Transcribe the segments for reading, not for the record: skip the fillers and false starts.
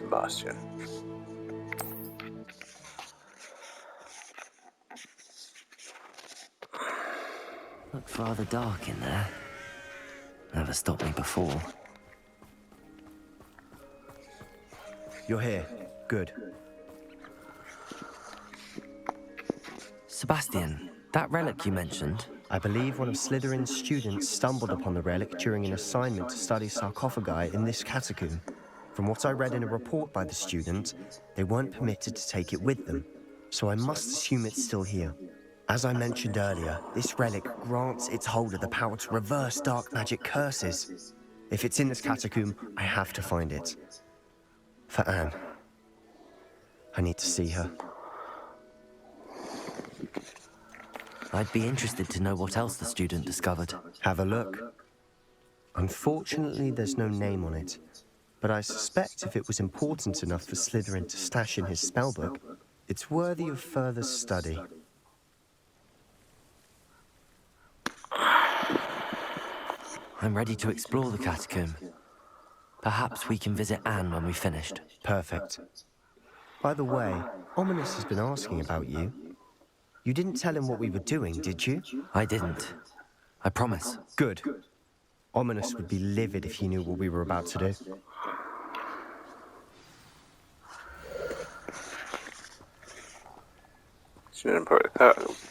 bastion. Looks rather dark in there. Never stopped me before. You're here. Good. Sebastian, that relic you mentioned, I believe one of Slytherin's students stumbled upon the relic during an assignment to study sarcophagi in this catacomb. From what I read in a report by the student, they weren't permitted to take it with them, so I must assume it's still here. As I mentioned earlier, this relic grants its holder the power to reverse dark magic curses. If it's in this catacomb, I have to find it. For Anne. I need to see her. I'd be interested to know what else the student discovered. Have a look. Unfortunately, there's no name on it, but I suspect if it was important enough for Slytherin to stash in his spellbook, it's worthy of further study. I'm ready to explore the catacomb. Perhaps we can visit Anne when we've finished. Perfect. By the way, Ominous has been asking about you. You didn't tell him what we were doing, did you? I didn't. I promise. Good. Ominous would be livid if he knew what we were about to do.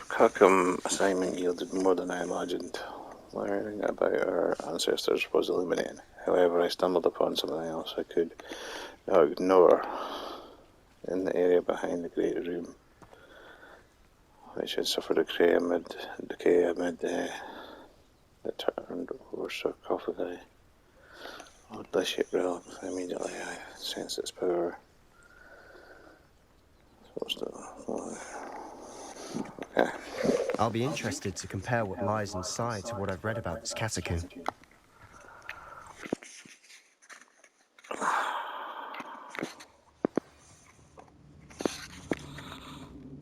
Catacomb assignment yielded more than I imagined. Learning about our ancestors was illuminating. However, I stumbled upon something else I could not ignore in the area behind the great room, which had suffered decay amid the turned over sarcophagi. Oddly shaped relic. Immediately I sensed its power. Okay. I'll be interested to compare what lies inside to what I've read about this catacomb.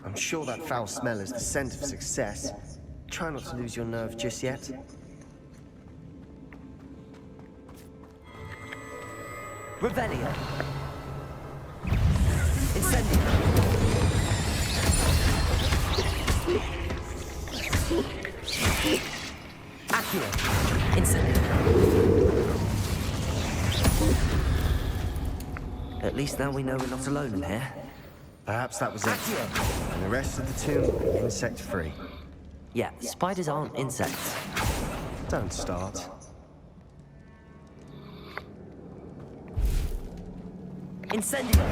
I'm sure that foul smell is the scent of success. Try not to lose your nerve just yet. Revelio. Incendio. Accio. Incendio. At least now we know we're not alone in here. Perhaps that was it. Accio. And the rest of the tomb will be insect-free. Yeah, spiders aren't insects. Don't start. Incendio.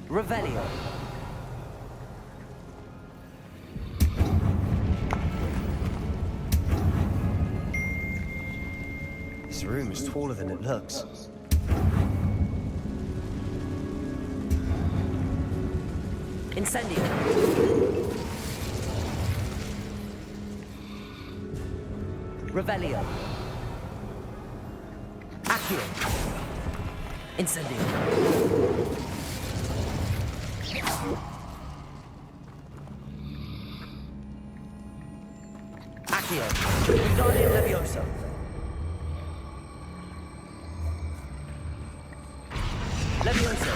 Revelio. This room is taller than it looks. Incendio. Revelio. Accio. Incendio. Accio. Wingardium Leviosa. Leviosa.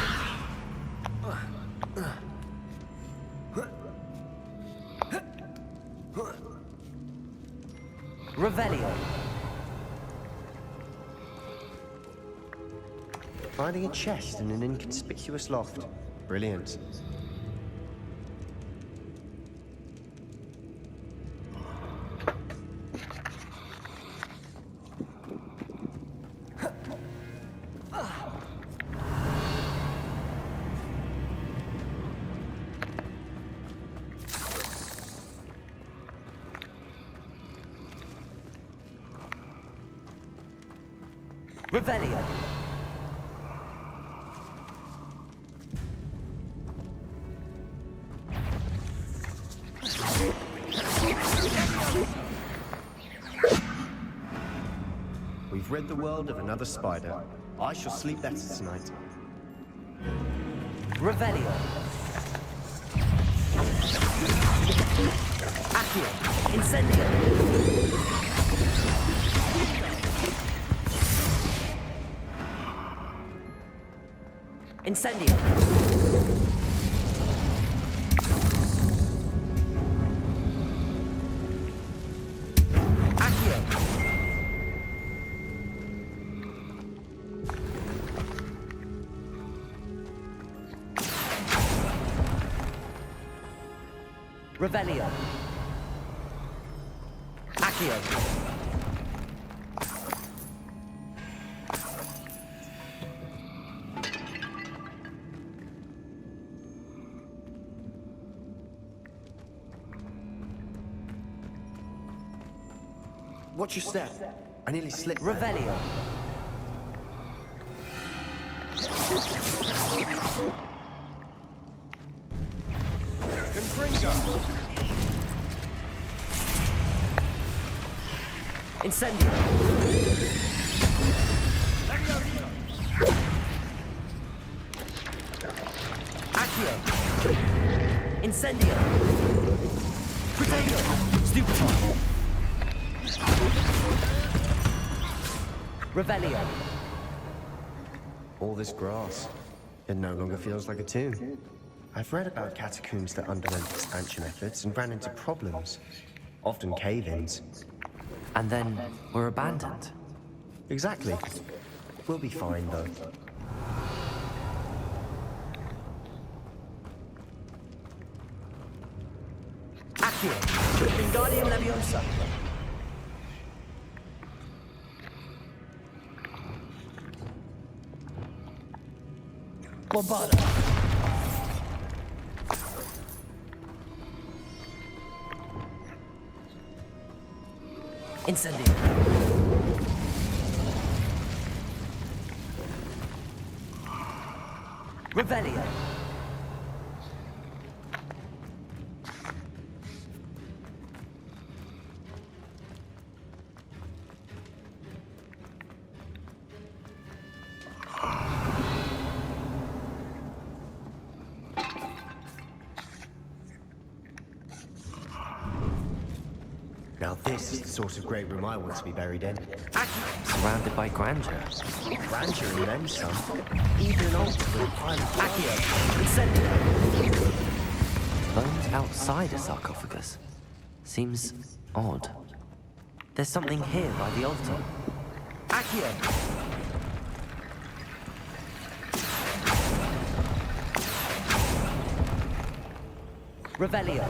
Revelio. Finding a chest in an inconspicuous loft. Brilliant. Revelio. We've rid the world of another spider. I shall sleep better tonight. Revelio. Accio. Incendio. Incendio! Accio! Revelio! Accio! Watch your step. I nearly slipped. Revelio! Incendio! Accio! Incendio! Protego! Stupefy! Revelio! All this grass. It no longer feels like a tomb. I've read about catacombs that underwent expansion efforts and ran into problems. Often cave-ins. And then were abandoned. Exactly. We'll be fine, though. Accio! Wingardium Leviosa! Bombarda! Incendio! Revelio! Now this is the sort of great room I want to be buried in. Surrounded by grandeur. Grandeur and then some. Even an altar with a pile of Accio! Incendio! Bones outside a sarcophagus. Seems odd. There's something here by the altar. Accio! Revelio!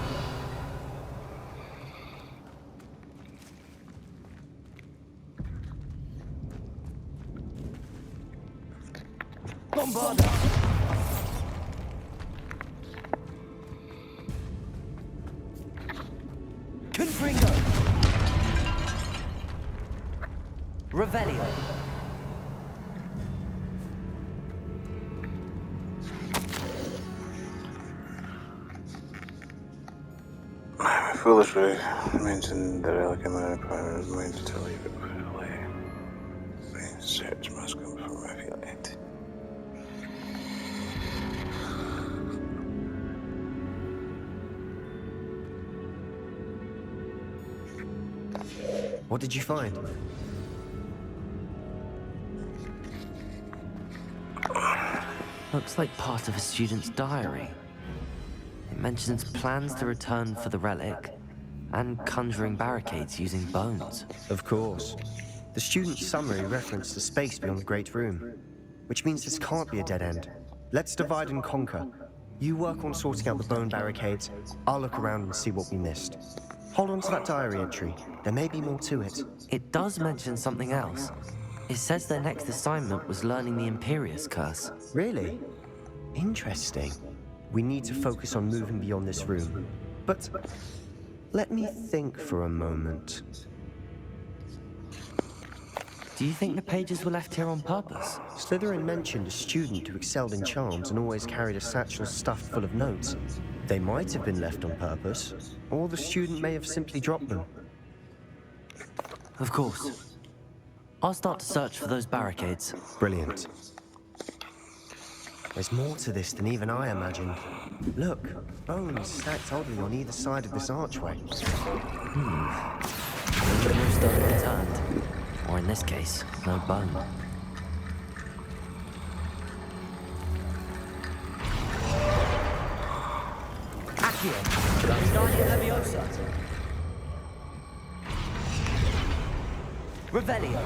Bombarda! Confringo! Revelio! Foolishly mentioned the relic in my apartment was going to leave it put away. The search must come from Raphaelite. What did you find? Looks like part of a student's diary. It mentions plans to return for the relic and conjuring barricades using bones. Of course. The student's summary referenced the space beyond the Great Room, which means this can't be a dead end. Let's divide and conquer. You work on sorting out the bone barricades. I'll look around and see what we missed. Hold on to that diary entry. There may be more to it. It does mention something else. It says their next assignment was learning the Imperius Curse. Really? Interesting. We need to focus on moving beyond this room. But let me think for a moment. Do you think the pages were left here on purpose? Slytherin mentioned a student who excelled in charms and always carried a satchel stuffed full of notes. They might have been left on purpose, or the student may have simply dropped them. Of course. I'll start to search for those barricades. Brilliant. There's more to this than even I imagined. Look, bones stacked oddly on either side of this archway. No stone returned. Or in this case, no bone. Accio! Wingardium Leviosa! Revelio!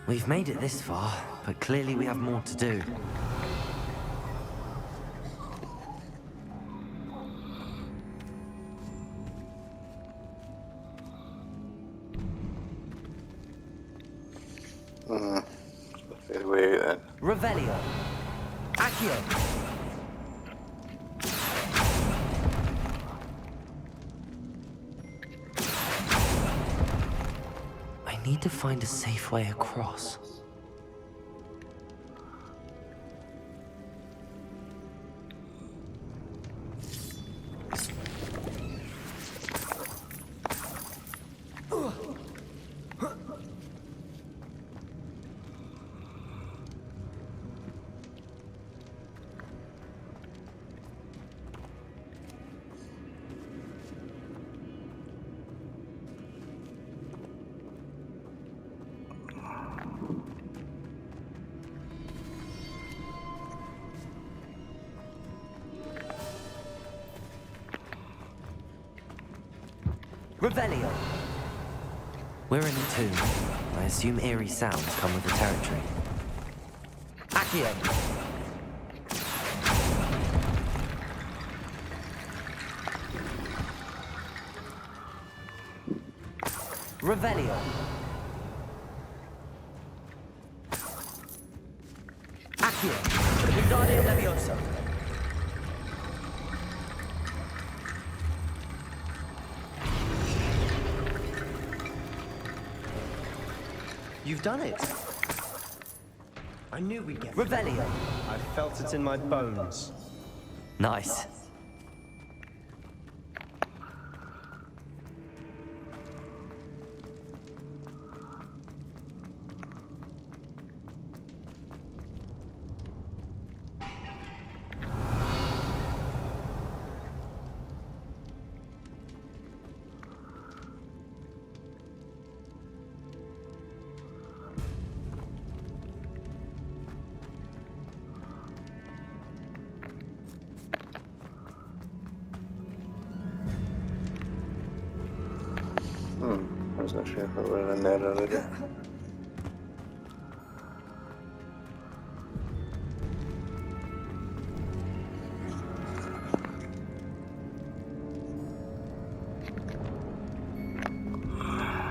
We've made it this far, but clearly we have more to do. Wait then. Revelio! Accio! I need to find a safe way across. Revelio! We're in a tomb. I assume eerie sounds come with the territory. Accio! Revelio! Accio! Wingardium Leviosa! You've done it! I knew we'd get Revelio! I felt it in my bones. Nice. I was not sure if we were in there already.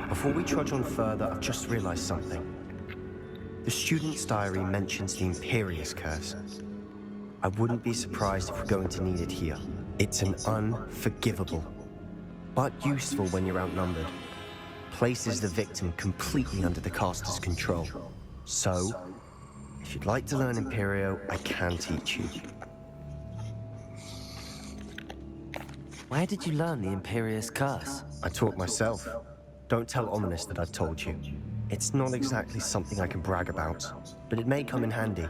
Before we trudge on further, I've just realized something. The student's diary mentions the Imperious Curse. I wouldn't be surprised if we're going to need it here. It's an unforgivable, but useful when you're outnumbered. Places the victim completely under the caster's control. So, if you'd like to learn Imperio, I can teach you. Where did you learn the Imperious Curse? I taught myself. Don't tell Ominous that I've told you. It's not exactly something I can brag about, but it may come in handy.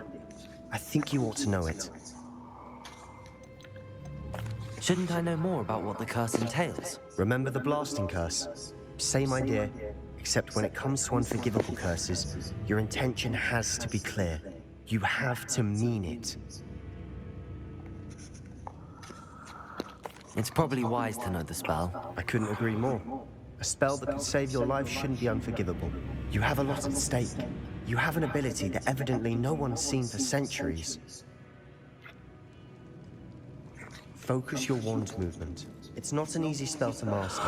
I think you ought to know it. Shouldn't I know more about what the curse entails? Remember the blasting curse? Same idea, except when it comes to unforgivable curses, your intention has to be clear. You have to mean it. It's probably wise to know the spell. I couldn't agree more. A spell that could save your life shouldn't be unforgivable. You have a lot at stake. You have an ability that evidently no one's seen for centuries. Focus your wand movement. It's not an easy spell to master.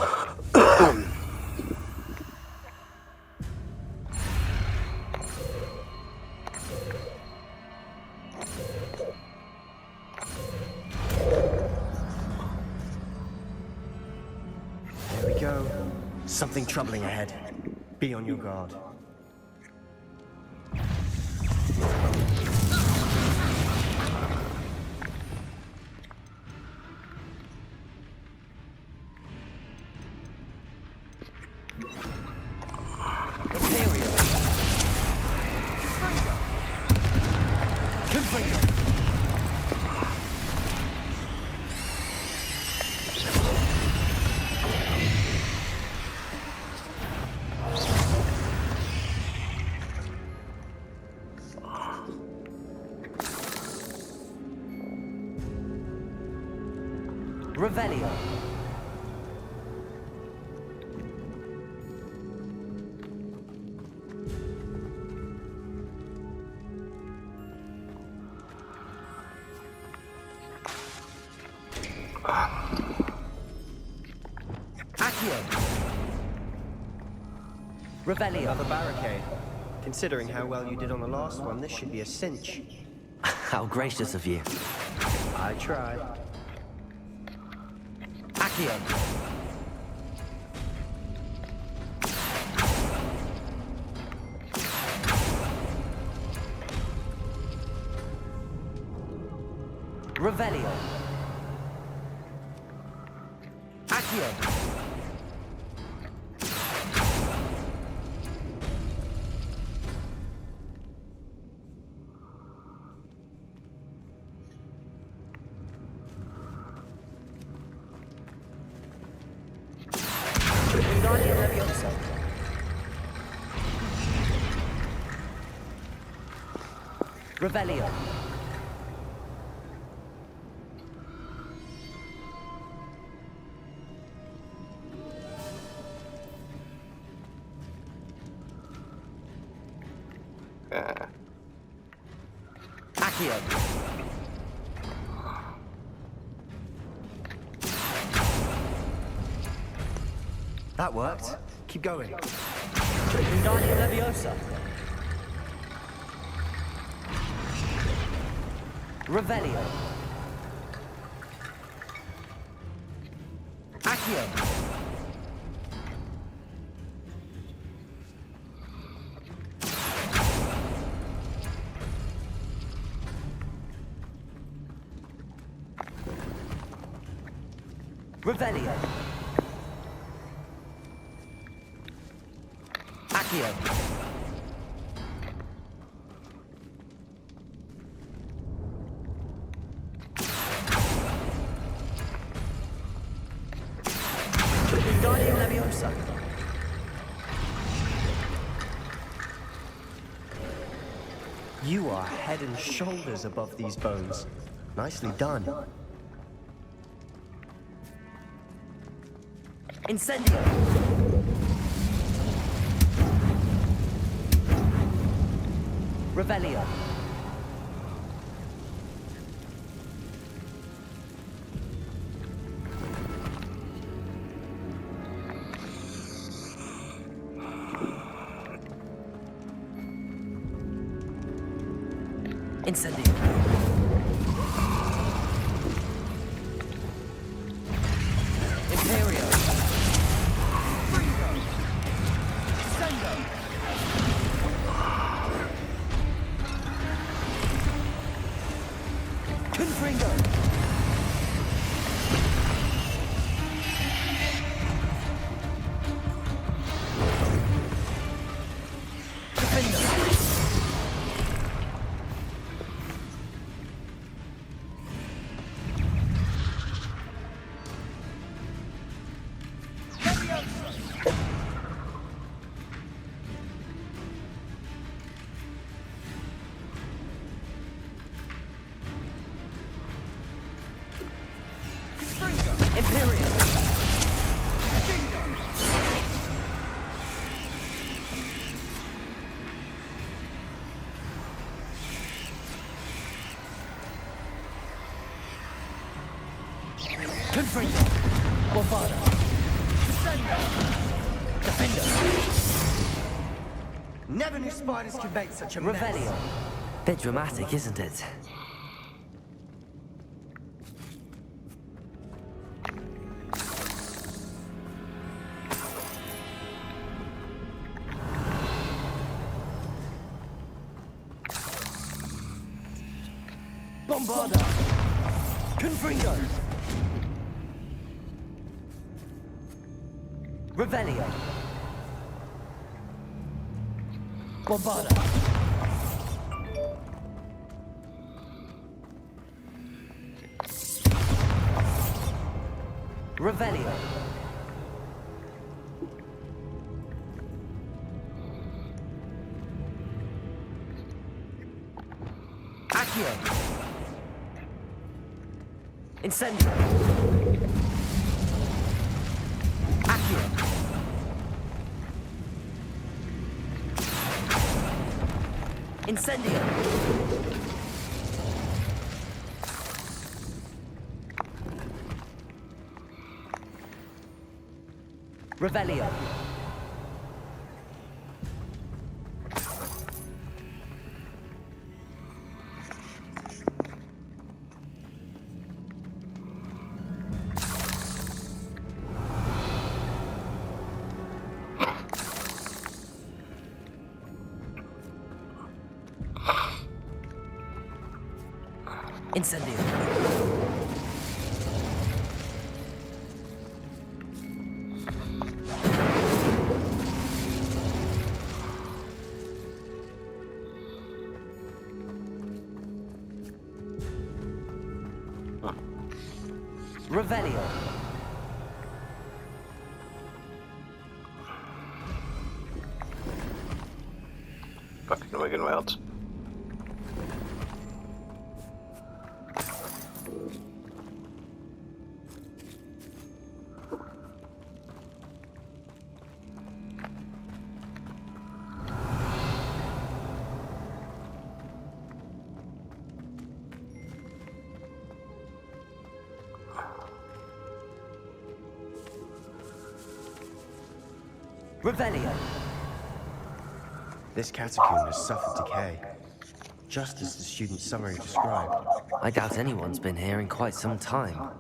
There we go. Something troubling ahead. Be on your guard. Revelio. Accio. Revelio. Another barricade. Considering how well you did on the last one, this should be a cinch. How gracious of you. I tried. Accio. Revelio. Accio. Revelio. Accio. That worked. Keep going. Wingardium Leviosa. Revelio. Accio. Revelio. Accio. Wingardium Leviosa. You are head and shoulders above these bones. Nicely done. Incendio. Revelio. Incendio. Imperio. Confringo. Defender. Imperial. Confringo. Bombarda. Defender. Never knew spiders could make such a mess. Revelio. Bit dramatic, isn't it? Bombarda. Confringo. Revelio. Bombarda. Revelio. Accio. Incendio. Incendio! Revelio! Incendio! Revelio! Fucking wicked wilds. Revelio! This catacomb has suffered decay, just as the student's summary described. I doubt anyone's been here in quite some time.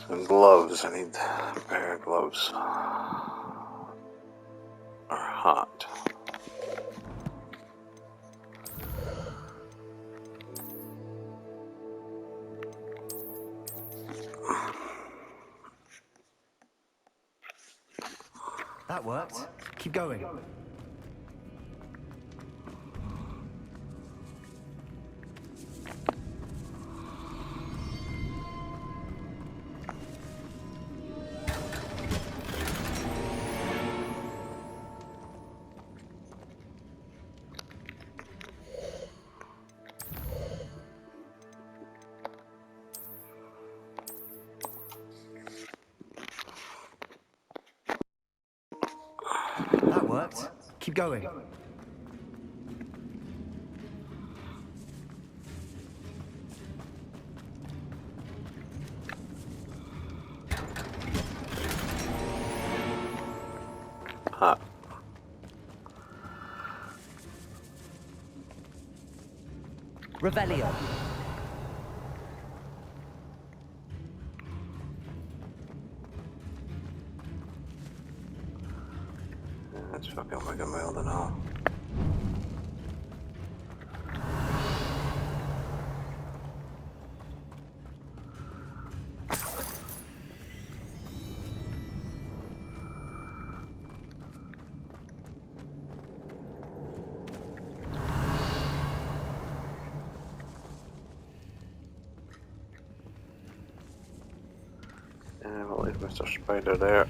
Some gloves. I need a pair of gloves. Are hot. That worked. Keep going. That worked. Keep going. Hot. Revelio! That's fucking wicked wild and all. And we'll leave Mr. Spider there.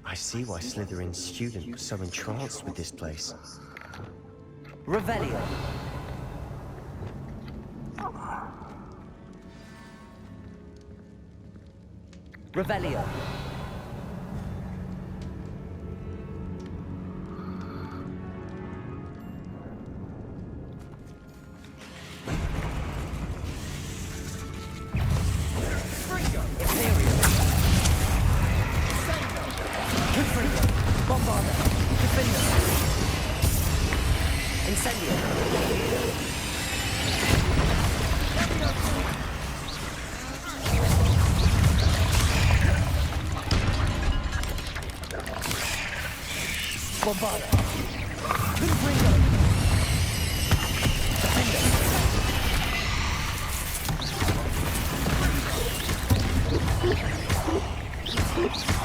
I see why Slytherin's student was so entranced with this place. Revelio! Revelio! Bombarda. Confringo.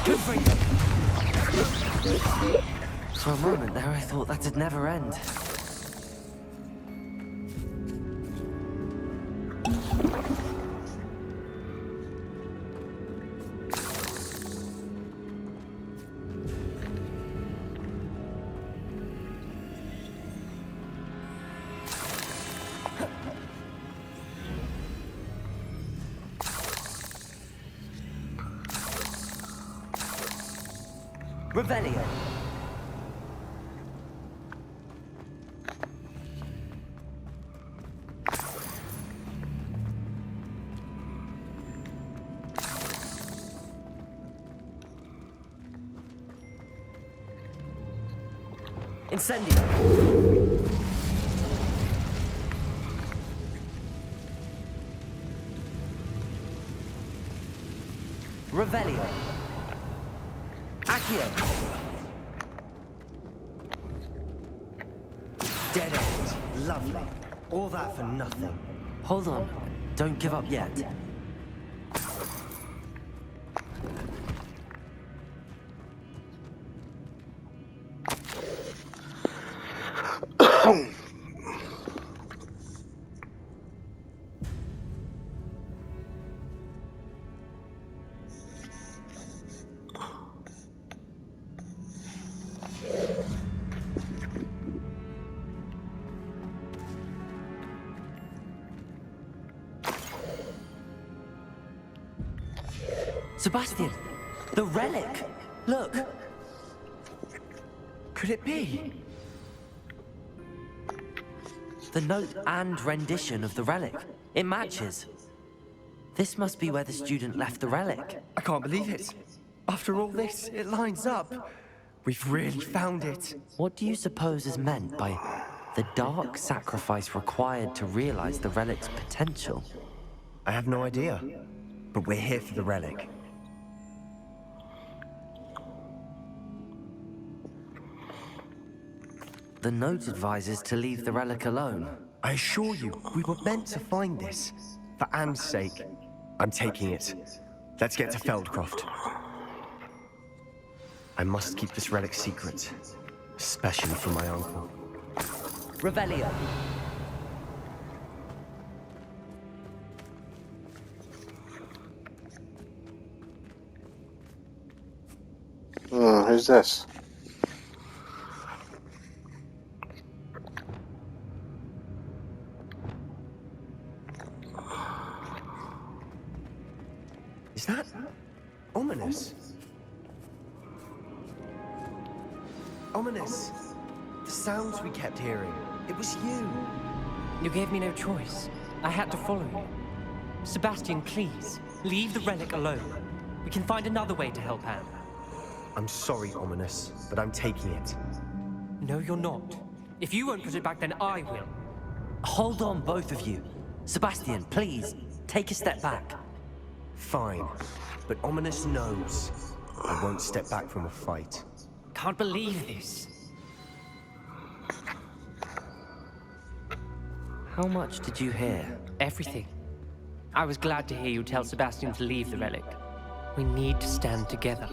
Confringo. For a moment there, I thought that'd never end. Revelio. Incendio. Revelio. Accio. Dead end. Lovely. All that for nothing. Hold on. Don't give up yet. Sebastian, the relic! Look! Could it be? The note and rendition of the relic. It matches. This must be where the student left the relic. I can't believe it. After all this, it lines up. We've really found it. What do you suppose is meant by the dark sacrifice required to realize the relic's potential? I have no idea. But we're here for the relic. The note advises to leave the relic alone. I assure you, we were meant to find this. For Anne's sake, I'm taking it. Let's get to Feldcroft. I must keep this relic secret, especially from my uncle. Revelio. Who's this? Is that ominous? Ominous. The sounds we kept hearing. It was you. You gave me no choice. I had to follow you. Sebastian, please, leave the relic alone. We can find another way to help Anne. I'm sorry, Ominous, but I'm taking it. No, you're not. If you won't put it back, then I will. Hold on, both of you. Sebastian, please, take a step back. Fine, but Ominous knows I won't step back from a fight. Can't believe this. How much did you hear? Everything. I was glad to hear you tell Sebastian to leave the relic. We need to stand together.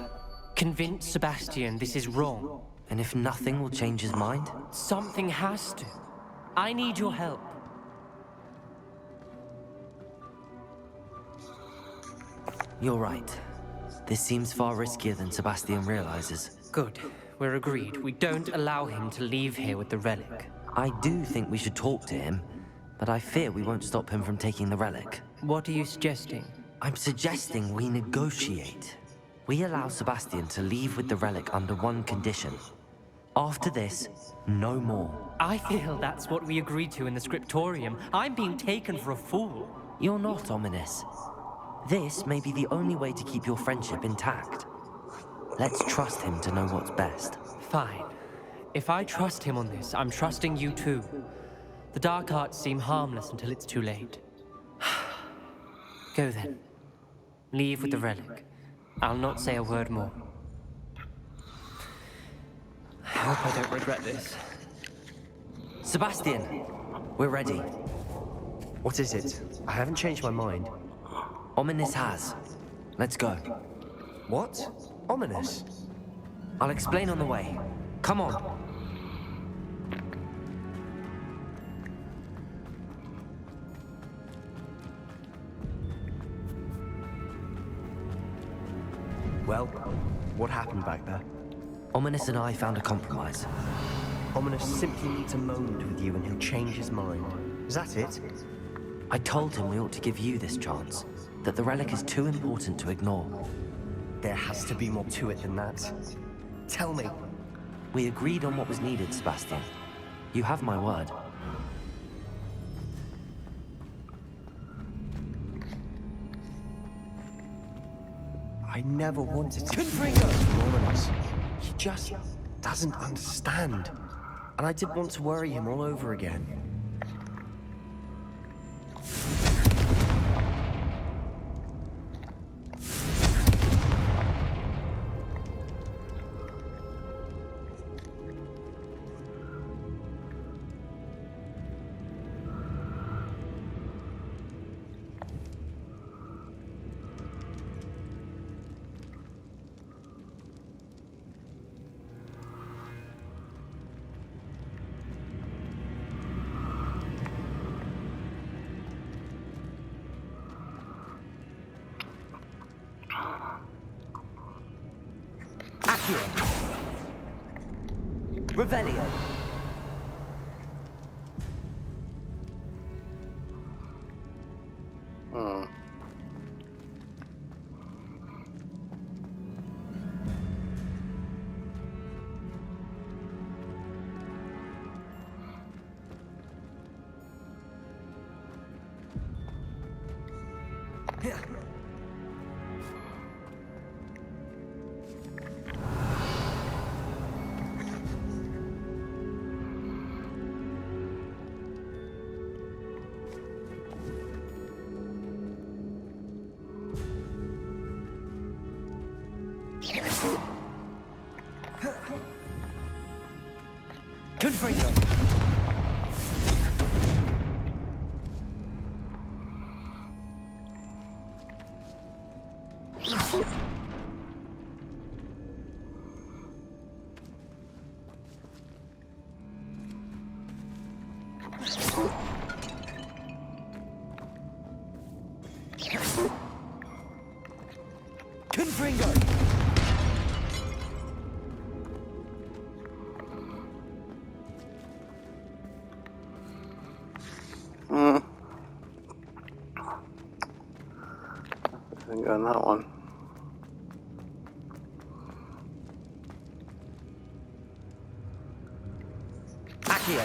Convince Sebastian this is wrong. And if nothing will change his mind? Something has to. I need your help. You're right. This seems far riskier than Sebastian realizes. Good. We're agreed. We don't allow him to leave here with the relic. I do think we should talk to him, but I fear we won't stop him from taking the relic. What are you suggesting? I'm suggesting we negotiate. We allow Sebastian to leave with the relic under one condition. After this, no more. I feel that's what we agreed to in the scriptorium. I'm being taken for a fool. You're not, Ominous. This may be the only way to keep your friendship intact. Let's trust him to know what's best. Fine. If I trust him on this, I'm trusting you too. The dark arts seem harmless until it's too late. Go then. Leave with the relic. I'll not say a word more. hope I don't regret this. Sebastian, we're ready. What is it? I haven't changed my mind. Ominous has. Let's go. What? Ominous? I'll explain on the way. Come on. Well, what happened back there? Ominous and I found a compromise. Ominous simply needs a moment with you and he'll change his mind. Is that it? I told him we ought to give you this chance, that the relic is too important to ignore. There has to be more to it than that. Tell me. We agreed on what was needed, Sebastian. You have my word. I never wanted to keep him from Ominous. He just doesn't understand. And I didn't want to worry him all over again. Revelio. Confringo. Confringo. I think on that one. Accio.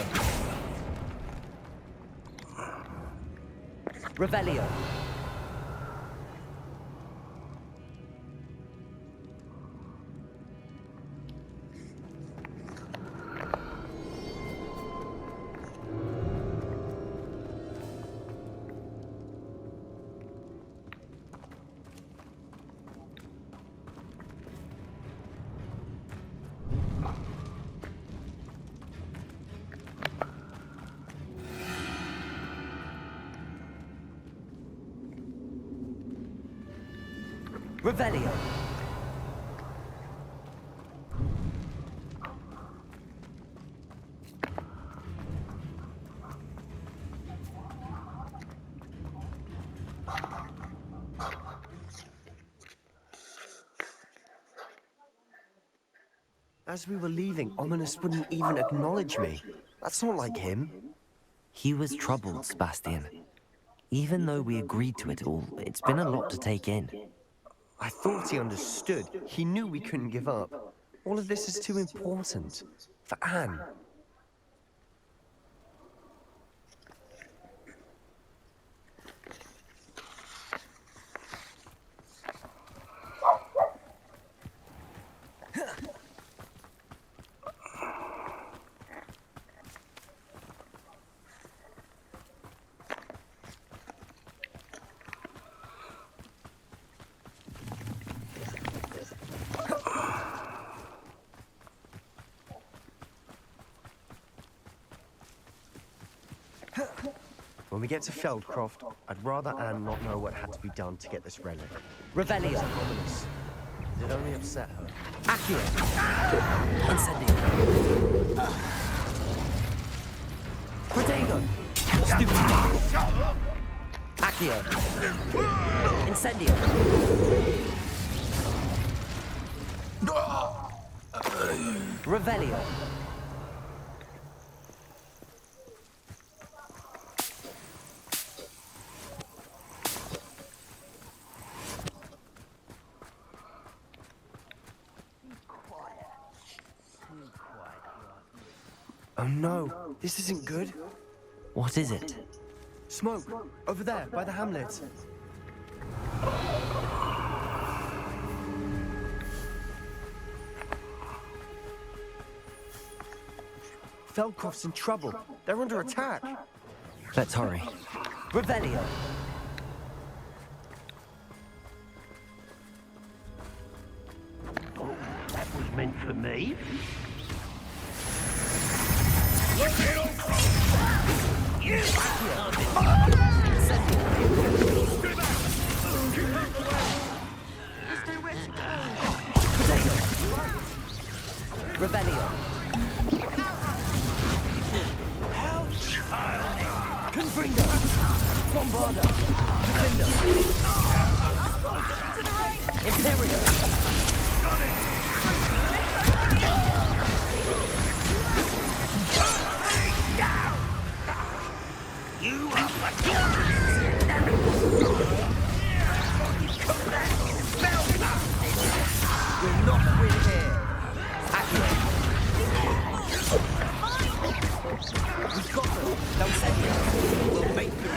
Revelio. Revelio. As we were leaving, Ominous wouldn't even acknowledge me. That's not like him. He was troubled, Sebastian. Even though we agreed to it all, it's been a lot to take in. I thought he understood. He knew we couldn't give up. All of this is too important. For Anne. When we get to Feldcroft, I'd rather Anne not know what had to be done to get this relic. Revelio. Ominous. Did it only upset her? Accio. Incendio. Protego. Stupid. Accio. Incendio. Revelio. Oh no, this isn't good. What is it? Smoke, over there, by the hamlet. Feldcroft's in trouble. They're under attack. Let's hurry. Revelio. That was meant for me. Revelio. Confringo. Bombarda. Defender. Imperial. We're not win here. We've got them. They'll send you. We'll make them.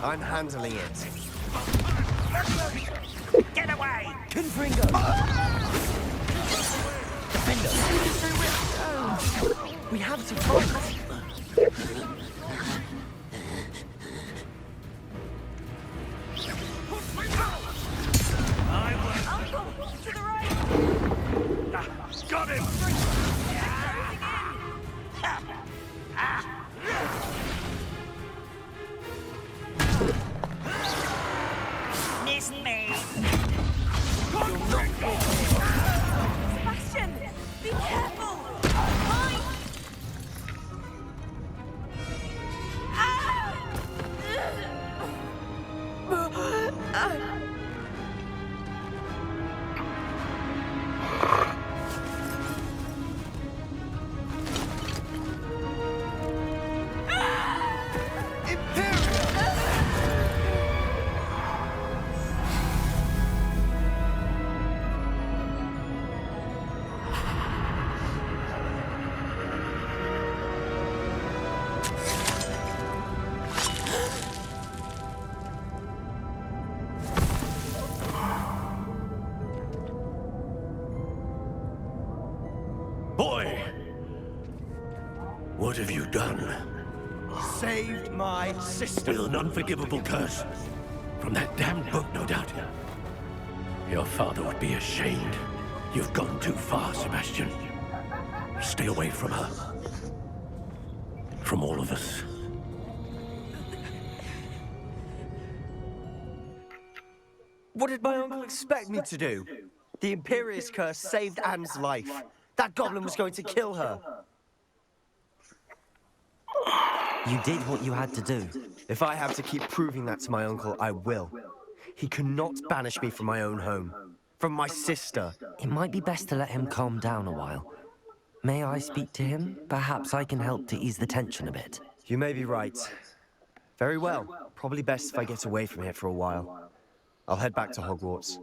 I'm handling it. Get away! Confringo. Defender. We have to fight. Got him! Missed me! Sebastian, be careful! Mine! Boy! What have you done? Saved my sister. With an unforgivable curse. From that damned book, no doubt. Your father would be ashamed. You've gone too far, Sebastian. Stay away from her. From all of us. What did my uncle expect me to do? The Imperious curse saved Anne's life. That goblin was going to kill her. You did what you had to do. If I have to keep proving that to my uncle, I will. He cannot banish me from my own home. From my sister. It might be best to let him calm down a while. May I speak to him? Perhaps I can help to ease the tension a bit. You may be right. Very well. Probably best if I get away from here for a while. I'll head back to Hogwarts.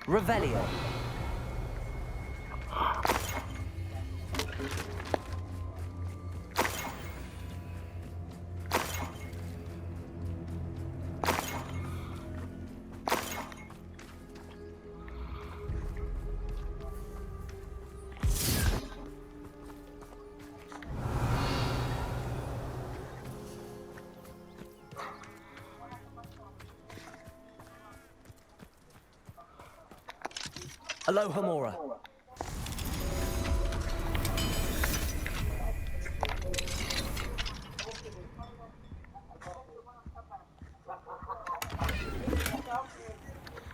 Revelio. Aloha Mora.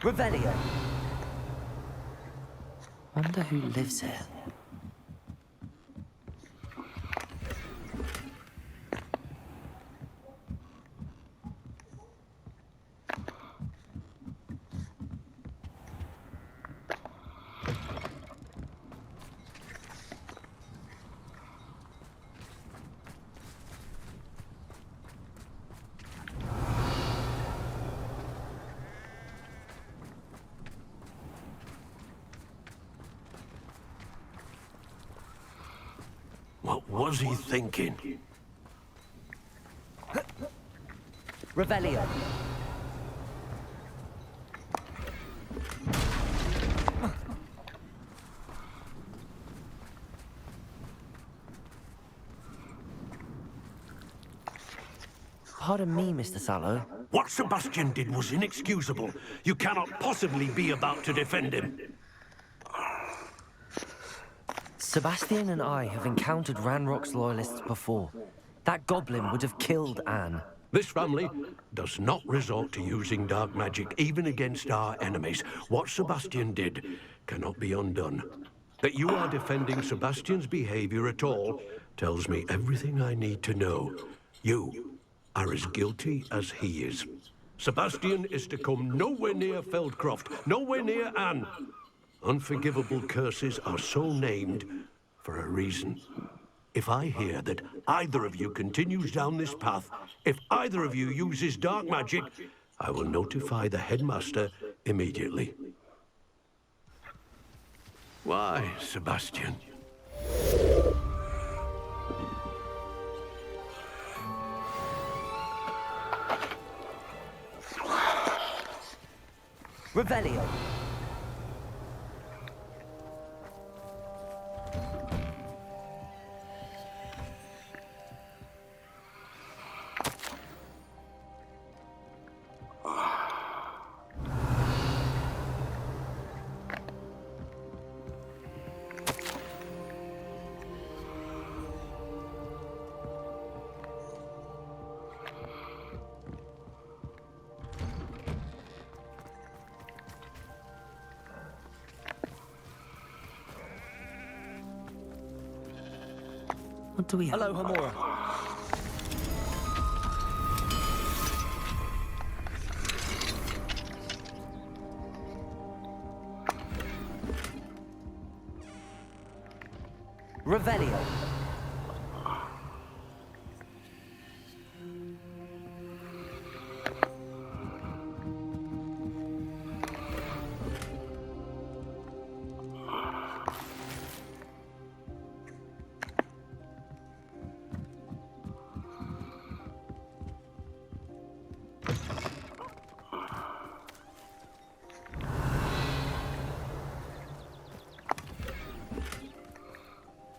Revelio. Wonder who lives here. What was he thinking? Revelio. Pardon me, Mr. Sallow. What Sebastian did was inexcusable. You cannot possibly be about to defend him. Sebastian and I have encountered Ranrock's loyalists before. That goblin would have killed Anne. This family does not resort to using dark magic, even against our enemies. What Sebastian did cannot be undone. That you are defending Sebastian's behavior at all tells me everything I need to know. You are as guilty as he is. Sebastian is to come nowhere near Feldcroft, nowhere near Anne. Unforgivable curses are so named for a reason. If I hear that either of you continues down this path, if either of you uses dark magic, I will notify the headmaster immediately. Why, Sebastian? Revelio. What do we have? Aloha Mora. Revelio.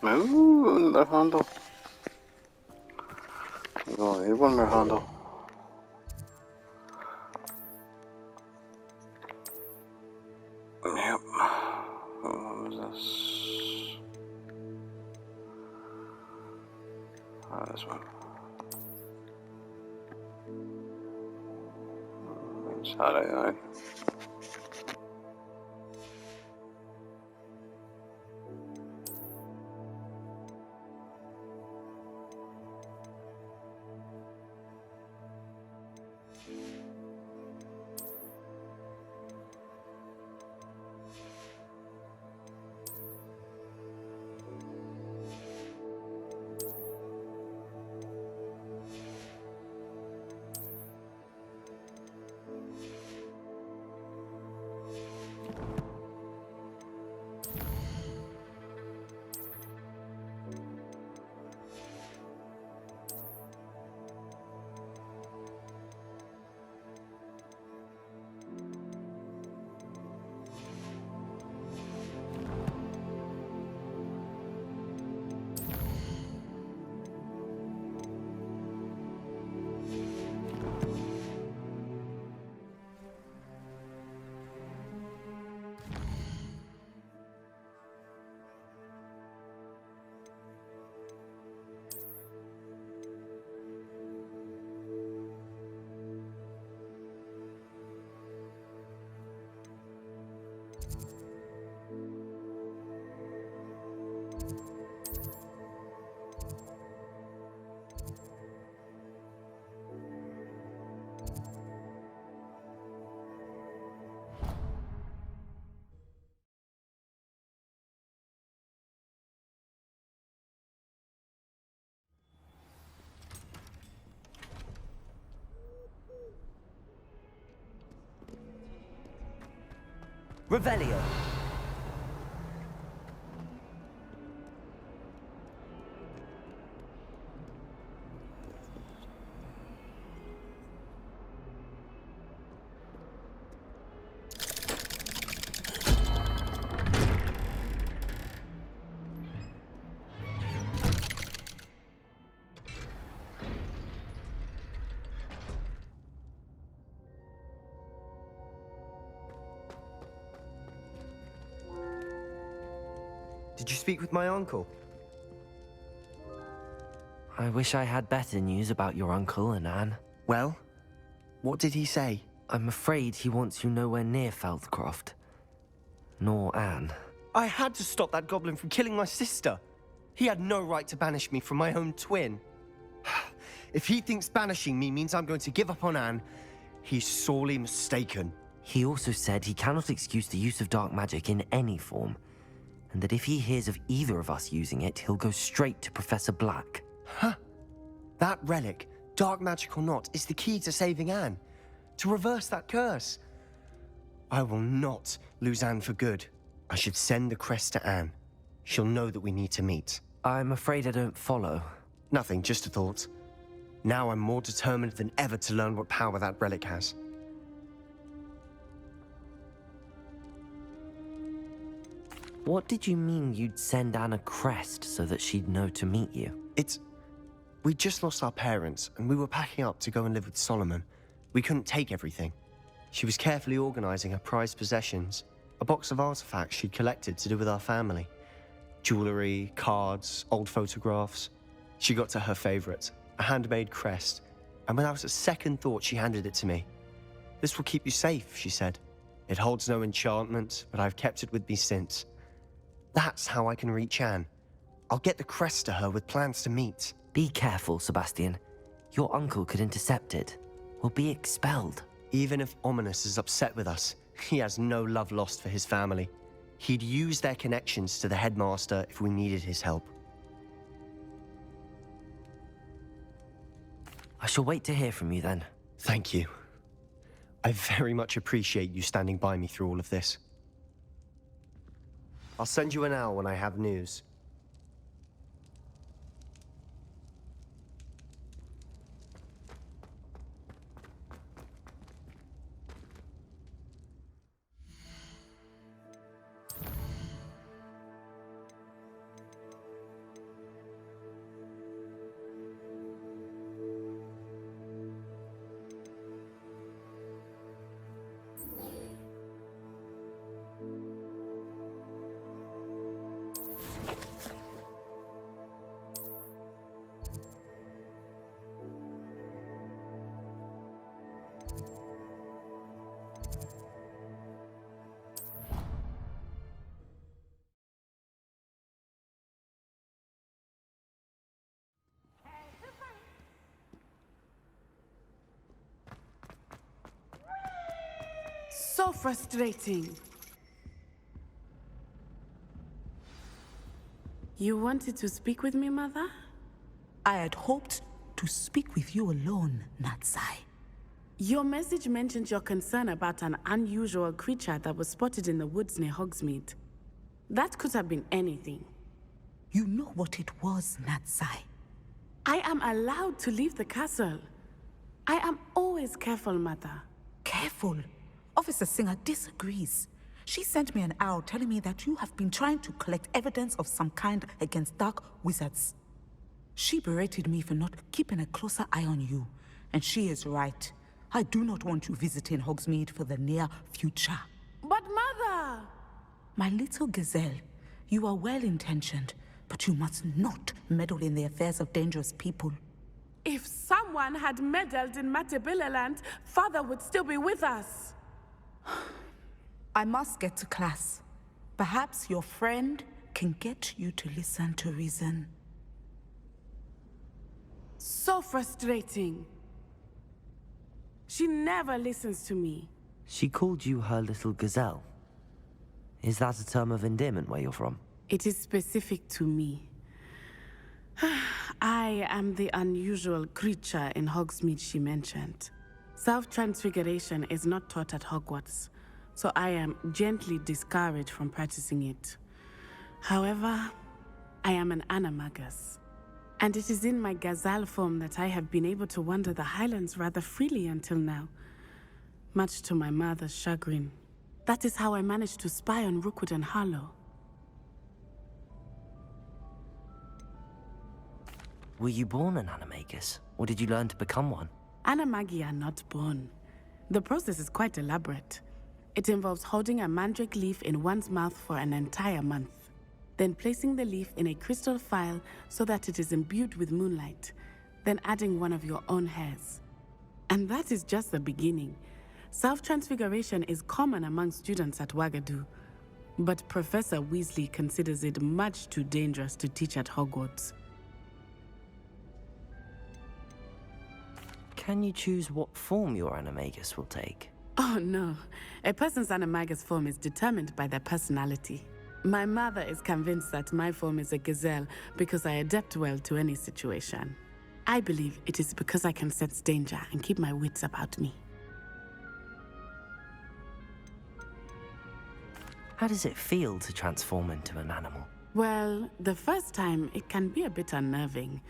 Another handle. Oh, I need one more handle. Yep. What was this? This one. Sorry, Revelio. Did you speak with my uncle? I wish I had better news about your uncle and Anne. Well, what did he say? I'm afraid he wants you nowhere near Feldcroft. Nor Anne. I had to stop that goblin from killing my sister. He had no right to banish me from my own twin. If he thinks banishing me means I'm going to give up on Anne, he's sorely mistaken. He also said he cannot excuse the use of dark magic in any form, and that if he hears of either of us using it, he'll go straight to Professor Black. Huh? That relic, dark magic or not, is the key to saving Anne. To reverse that curse. I will not lose Anne for good. I should send the crest to Anne. She'll know that we need to meet. I'm afraid I don't follow. Nothing, just a thought. Now I'm more determined than ever to learn what power that relic has. What did you mean you'd send Anne a crest so that she'd know to meet you? We just lost our parents, and we were packing up to go and live with Solomon. We couldn't take everything. She was carefully organizing her prized possessions, a box of artifacts she'd collected to do with our family. Jewelry, cards, old photographs. She got to her favorite, a handmade crest, and without a second thought, she handed it to me. "This will keep you safe," she said. "It holds no enchantment, but I've kept it with me since. That's how I can reach Anne. I'll get the crest to her with plans to meet." Be careful, Sebastian. Your uncle could intercept it. We'll be expelled. Even if Ominous is upset with us, he has no love lost for his family. He'd use their connections to the headmaster if we needed his help. I shall wait to hear from you then. Thank you. I very much appreciate you standing by me through all of this. I'll send you an owl when I have news. So frustrating. You wanted to speak with me, Mother? I had hoped to speak with you alone, Natsai. Your message mentioned your concern about an unusual creature that was spotted in the woods near Hogsmeade. That could have been anything. You know what it was, Natsai. I am allowed to leave the castle. I am always careful, Mother. Careful. Officer Singer disagrees. She sent me an owl telling me that you have been trying to collect evidence of some kind against dark wizards. She berated me for not keeping a closer eye on you, and she is right. I do not want you visiting Hogsmeade for the near future. But Mother! My little gazelle, you are well-intentioned, but you must not meddle in the affairs of dangerous people. If someone had meddled in Matabeleland, Father would still be with us. I must get to class. Perhaps your friend can get you to listen to reason. So frustrating. She never listens to me. She called you her little gazelle. Is that a term of endearment where you're from? It is specific to me. I am the unusual creature in Hogsmeade she mentioned. Self-transfiguration is not taught at Hogwarts, so I am gently discouraged from practicing it. However, I am an animagus, and it is in my gazelle form that I have been able to wander the highlands rather freely until now, much to my mother's chagrin. That is how I managed to spy on Rookwood and Harlow. Were you born an animagus, or did you learn to become one? Animagi are not born. The process is quite elaborate. It involves holding a mandrake leaf in one's mouth for an entire month, then placing the leaf in a crystal phial so that it is imbued with moonlight, then adding one of your own hairs. And that is just the beginning. Self-transfiguration is common among students at Wagadu, but Professor Weasley considers it much too dangerous to teach at Hogwarts. Can you choose what form your animagus will take? Oh no, a person's animagus form is determined by their personality. My mother is convinced that my form is a gazelle because I adapt well to any situation. I believe it is because I can sense danger and keep my wits about me. How does it feel to transform into an animal? Well, the first time it can be a bit unnerving.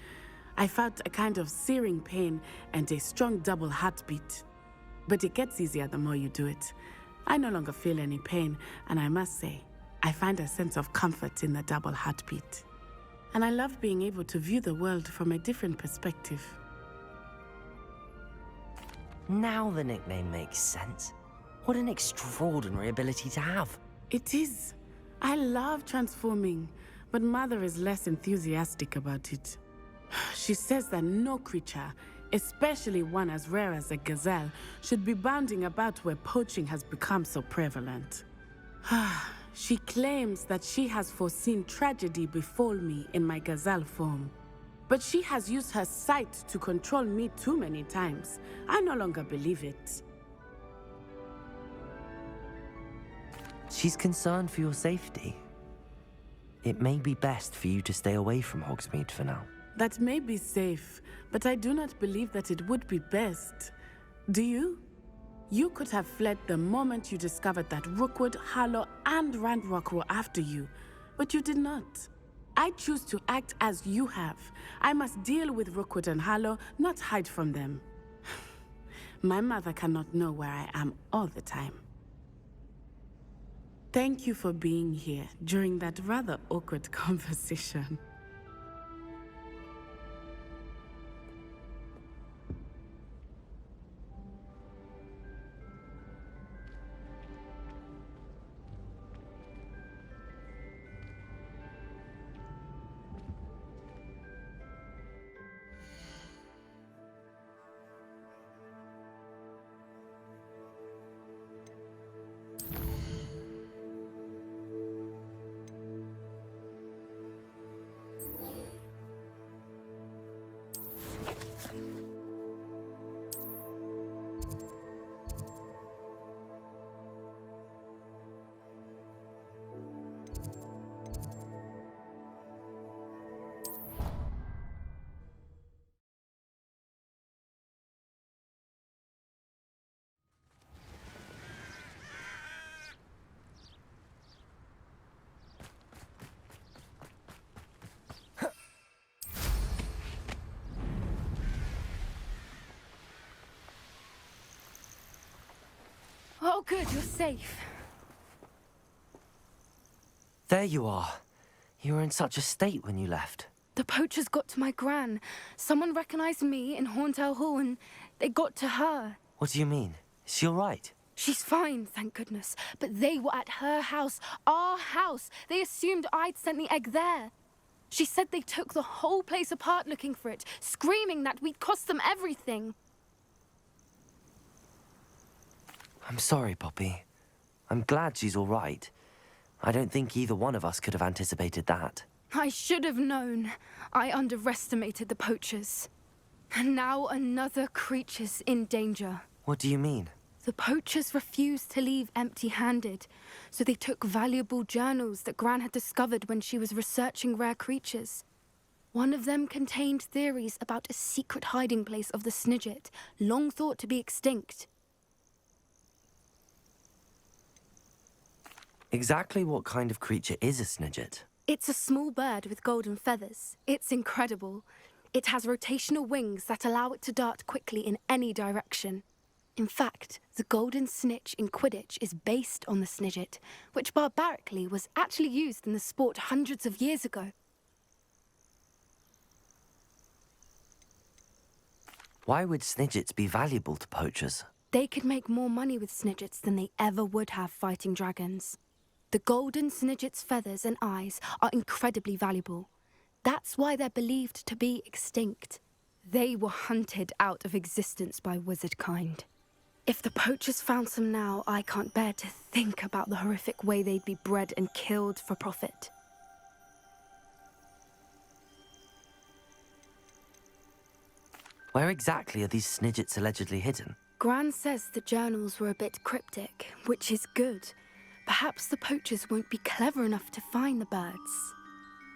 I felt a kind of searing pain and a strong double heartbeat. But it gets easier the more you do it. I no longer feel any pain, and I must say, I find a sense of comfort in the double heartbeat. And I love being able to view the world from a different perspective. Now the nickname makes sense. What an extraordinary ability to have. It is. I love transforming, but Mother is less enthusiastic about it. She says that no creature, especially one as rare as a gazelle, should be bounding about where poaching has become so prevalent. She claims that she has foreseen tragedy befall me in my gazelle form. But she has used her sight to control me too many times. I no longer believe it. She's concerned for your safety. It may be best for you to stay away from Hogsmeade for now. That may be safe, but I do not believe that it would be best. Do you? You could have fled the moment you discovered that Rookwood, Harlow, and Ranrock were after you, but you did not. I choose to act as you have. I must deal with Rookwood and Harlow, not hide from them. My mother cannot know where I am all the time. Thank you for being here during that rather awkward conversation. Oh, good, you're safe. There you are. You were in such a state when you left. The poachers got to my gran. Someone recognized me in Horntail Hall and they got to her. What do you mean? Is she all right? She's fine, thank goodness. But they were at her house, our house. They assumed I'd sent the egg there. She said they took the whole place apart looking for it, screaming that we'd cost them everything. I'm sorry, Poppy. I'm glad she's all right. I don't think either one of us could have anticipated that. I should have known. I underestimated the poachers. And now another creature's in danger. What do you mean? The poachers refused to leave empty-handed, so they took valuable journals that Gran had discovered when she was researching rare creatures. One of them contained theories about a secret hiding place of the Snidget, long thought to be extinct. Exactly what kind of creature is a snidget? It's a small bird with golden feathers. It's incredible. It has rotational wings that allow it to dart quickly in any direction. In fact, the golden snitch in Quidditch is based on the snidget, which barbarically was actually used in the sport hundreds of years ago. Why would snidgets be valuable to poachers? They could make more money with snidgets than they ever would have fighting dragons. The golden snidget's feathers and eyes are incredibly valuable. That's why they're believed to be extinct. They were hunted out of existence by wizard kind. If the poachers found some now, I can't bear to think about the horrific way they'd be bred and killed for profit. Where exactly are these snidgets allegedly hidden? Gran says the journals were a bit cryptic, which is good. Perhaps the poachers won't be clever enough to find the birds.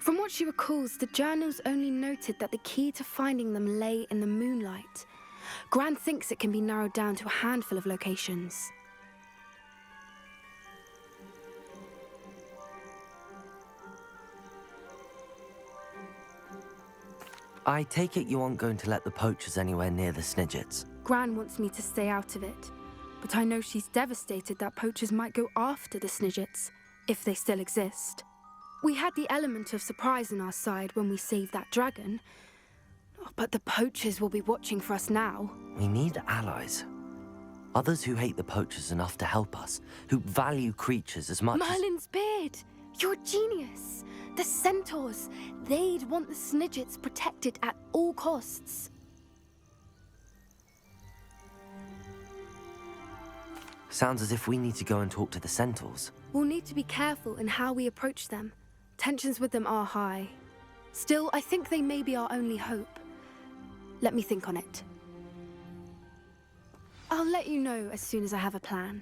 From what she recalls, the journals only noted that the key to finding them lay in the moonlight. Gran thinks it can be narrowed down to a handful of locations. I take it you aren't going to let the poachers anywhere near the snidgets. Gran wants me to stay out of it, but I know she's devastated that poachers might go after the snidgets, if they still exist. We had the element of surprise on our side when we saved that dragon, but the poachers will be watching for us now. We need allies. Others who hate the poachers enough to help us, who value creatures as much Merlin's beard! You're a genius! The centaurs! They'd want the snidgets protected at all costs. Sounds as if we need to go and talk to the centaurs. We'll need to be careful in how we approach them. Tensions with them are high. Still, I think they may be our only hope. Let me think on it. I'll let you know as soon as I have a plan.